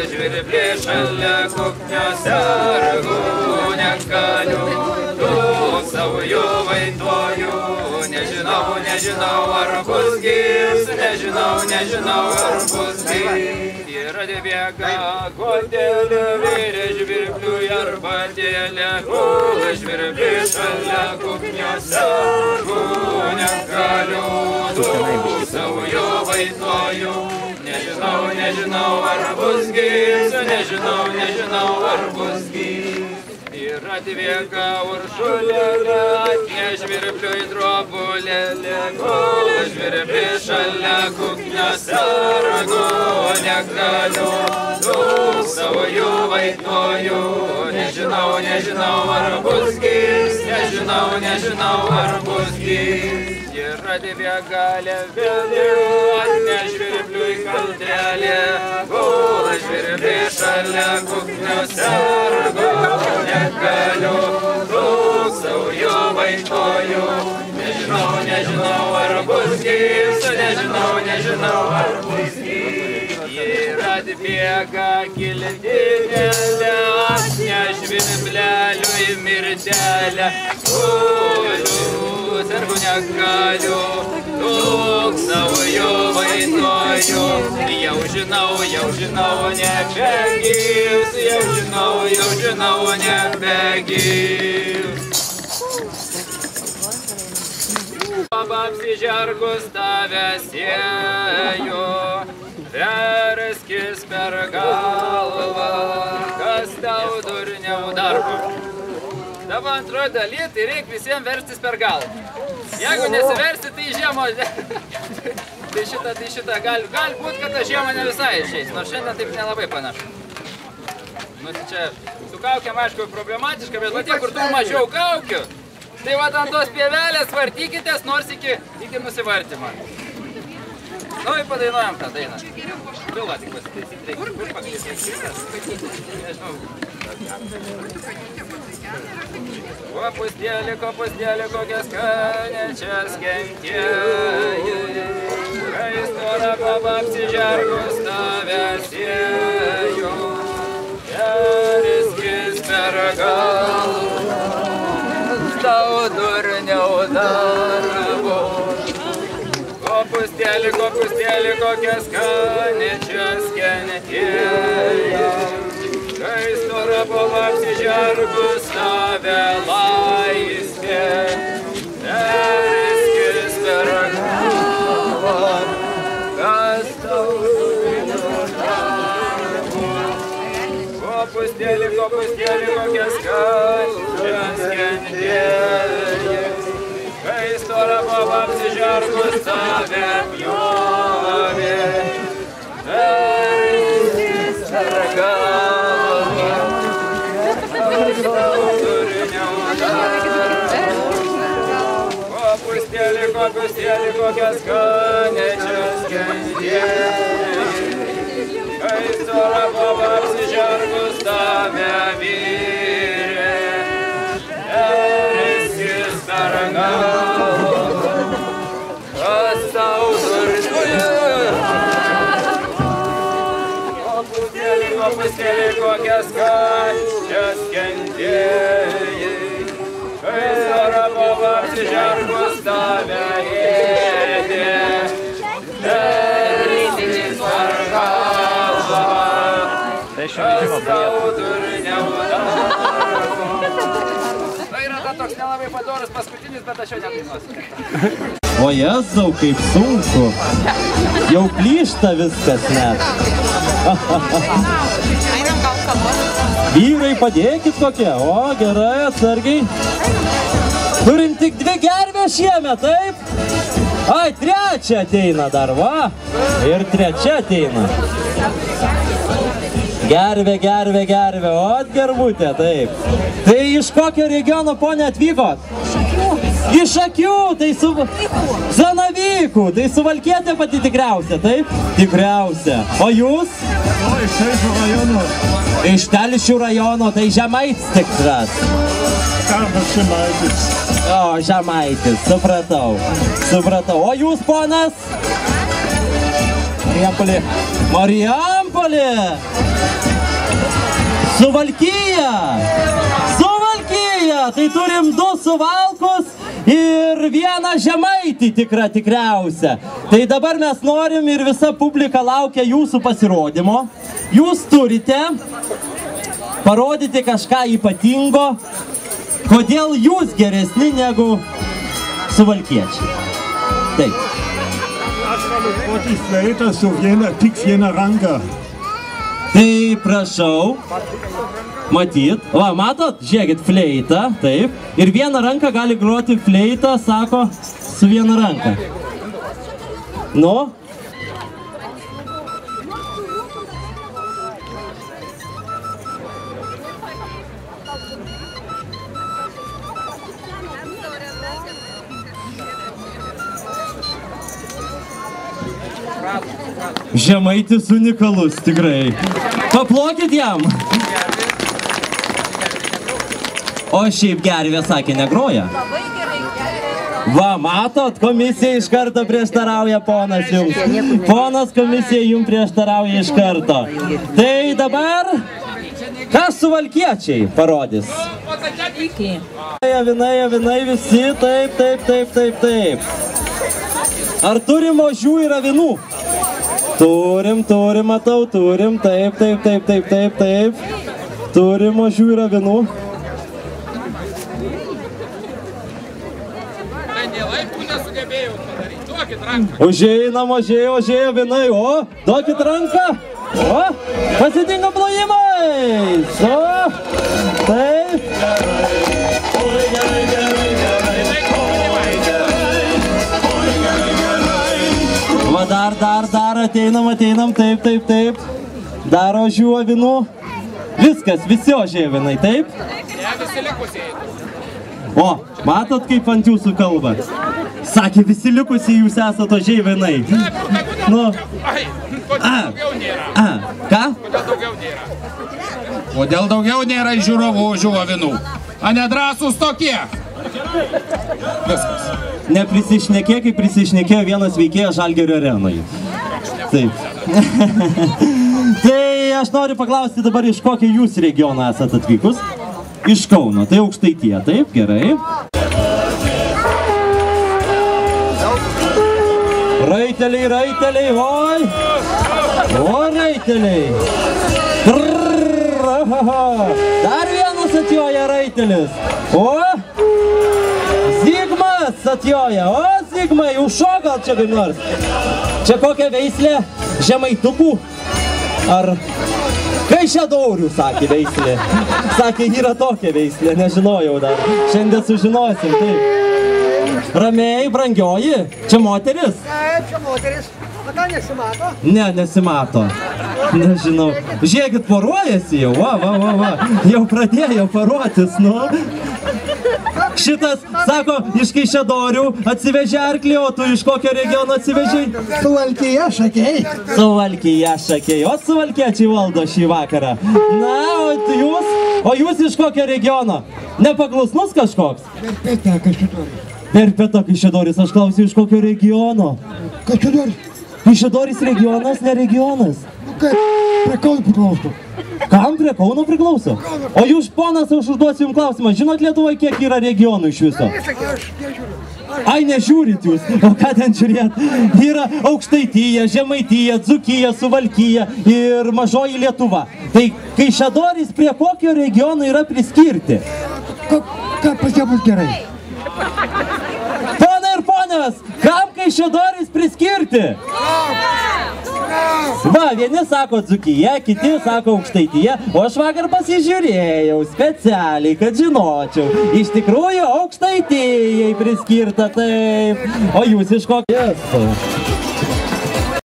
Žvirblė šalia kukniose ragų negaliu, saujų vaitoju, nežinau ar bus gyvs, nežinau ar bus gyvs. Ir atbėga kotelė, vyrė žvirblių arba tėlė, žvirblė šalia kukniose ragų negaliu, saujų vaitoju. Nežinau ar bus gyvs, nežinau ar bus gyvs. Ir atbėga Uršulėlė, atneš žvirblių į drobulėlę, žvirblė šalia kukniose ragų negaliu, saujų vaitoju. Nežinau ar bus gyvs, nežinau ar bus gyvs. Ir atbėga Levelė, atneš žvirblių į kaldelę, žvirblė šalia kukniose ragų negaliu, saujų vaitoju. Nežinau ar bus gyvs, nežinau ar bus gyvs. Ir atbėga Gildinėlė, atneš žvirblelių į mirdelę, sargų negaliu, saujų vaitoju. Jau žinau, nebegyvs, jau žinau, nebegyvs. Apsižergus tave sieju, verskis per galvą, kas tau durniau darbo. Dabar antroji daly, tai reikia visiems verstis per galvą. Jeigu nesiversi, tai žiemo... Tai šitą gali būt, kad ta žiema ne visai išeis, nors šiandien taip nelabai panašu. Nu, čia su kaukiam, aišku, problematiška, bet tie, kur turi mažiau kaukių, tai va ant tos pievelės vartykitės, nors iki nusivartimo. Nu, ir padainuojam tą dainą. Pilva tik pasitaisyti reikia. Kur pakliesės? Nežinau. Kopustėlį, kokias skanečias kentėjai, kai stora baba apsižergus tave sieju, periskis per galvą, tau durniau darbo. Kopustėlį, kokias skanečias kentėjai, kai stora baba apsižergus tave laistė, periskis per galvą, kas tau durniau darbo. Kopustėlį, kokias skanečias kentėjai, kai stora baba apsižergus tave pjovė, periskis per galvą, kas tau durniau darbo. Kopustėlį, kokias skanečias kentėjai, kai stora baba apsižergus tave vyrė, periskis per galvą, kas tau durniau. Kopustėlį, kokias skanečias kentėjai, kai stora baba apsižergus tave ėdė, periskis per galvą, kas tau durniau darbo. Tai yra toks nelabai padorus paskutinis, bet aš jau nedainuosiu. O Jėzau, kaip sunku. Jau plyšta viskas net. Vyrai, padėkit kokie. O, gerai, atsargiai. Turim tik 2 gervės šiemet, taip? Ai, 3 ateina dar, va. Ir 3 ateina. Gervė, o, gervutė, taip. Tai iš kokio regiono, ponė, atvykot? Iš Akių, tai su Zanavykų, tai Suvalkietė pati tikriausia, taip? Tikriausia. O jūs? O, iš Telšių rajono. Iš Telšių rajono, tai Žemaitis tikras. Karlas Žemaitis. O, Žemaitis, supratau. O jūs, ponas? Marijampolė. Marijampolė? Marijampolė. Suvalkija. Suvalkija. Tai turim 2 Suvalkus ir 1 Žemaitį tikriausia. Tai dabar mes norim ir visa publika laukia jūsų pasirodymo. Jūs turite parodyti kažką ypatingo, kodėl jūs geresni negu suvalkiečiai. Taip. Aš galiu duoti fleitą su tik viena ranka. Tai prašau, matyt, va, matot, žiūrėkit, fleitą, taip, ir 1 ranką gali groti fleitą, sako, su 1 ranka. Nu? Žemaitis unikalus, tikrai. Paplokit jam. O šiaip gervė sakė, negroja. Va, matot, komisija iš karto prieštarauja ponas jums. Ponas komisija jums prieštarauja iš karto. Tai dabar, kas suvalkiečiai parodys? Avinai visi, taip. Ar turim ožių ir avinų? Turim, matau, turim, taip. Turim ožių ir avinų. Užėjam, ožiai, avinai, o, duokit ranką. O, pasitinka plojimais. O, taip. Va, dar, ateinam, taip. Dar ožių avinų. Viskas, visi ožiai avinai, taip? Ne, visi likusiai. O, matot, kaip ant jūsų kalba? Sakė, visi likusiai jūs esate ožiai avinai. Nu. Ai, kodėl daugiau nėra? Ką? Kodėl daugiau nėra? Kodėl daugiau nėra žiūrovų ožių avinų? A nedrąsūs tokie? Viskas. Neprisišnekė, kaip prisišnekėjo vienas veikėjas Žalgirio arenoje. Taip. Tai aš noriu paklausti dabar, iš kokio jūs regiono esate atvykus? Iš Kauno, tai Aukštaitija, taip, gerai. Raiteliai, oi! O, raiteliai! Dar vienas atjoja raitelis. O! Zigmas atjoja. O, Zigmai, užšok gal čia kaip nors. Čia kokia veislė? Žemaitukų? Ar... Kaišiadorių, sakė veislė. Sakė, yra tokia veislė, nežinojau dar. Šiandien sužinosim, taip. Ramiai, brangioji, čia moteris? Taip, čia moteris. O ką nesimato? Ne, nesimato. Nežinau. Žiūrėkit, poruojasi jau, va. Jau pradėjo poruotis, nu. Šitas, sako, iš Kaišiadorių atsivežė arklį, o tu iš kokio regiono atsivežiai? Suvalkija, šakiai. Suvalkija, šakiai. O suvalkiečiai valdo šį vakarą. Na, o jūs iš kokio regiono? Nepaklusnus kažkoks? Perpetą, Kaišiadoris. Perpetą, Kaišiadoris. Aš klausiu, iš kokio regiono? Kaišiadoris. Kaišiadoris regionas, ne regionas. Nu kaip, prie Kauno priklauso. Kam prie Kauno priklauso? O jūs, ponas, aš užduosiu jums klausimą. Žinot Lietuvoje, kiek yra regionų iš viso? Aš nežiūriu. Ai, nežiūrit jūs. O ką ten žiūrėt? Yra Aukštaitija, Žemaitija, Dzūkija, Suvalkija ir Mažoji Lietuva. Tai Kaišiadoris prie kokio regiono yra priskirti? Ką pas ją bus gerai? Pona ir ponas, kam Kaišiadoris priskirti? Va, vieni sako Dzūkija, kiti sako Aukštaitija, o aš vakar pasižiūrėjau specialiai, kad žinočiau. Iš tikrųjų Aukštaitijai priskirta, taip. O jūs iš kokio?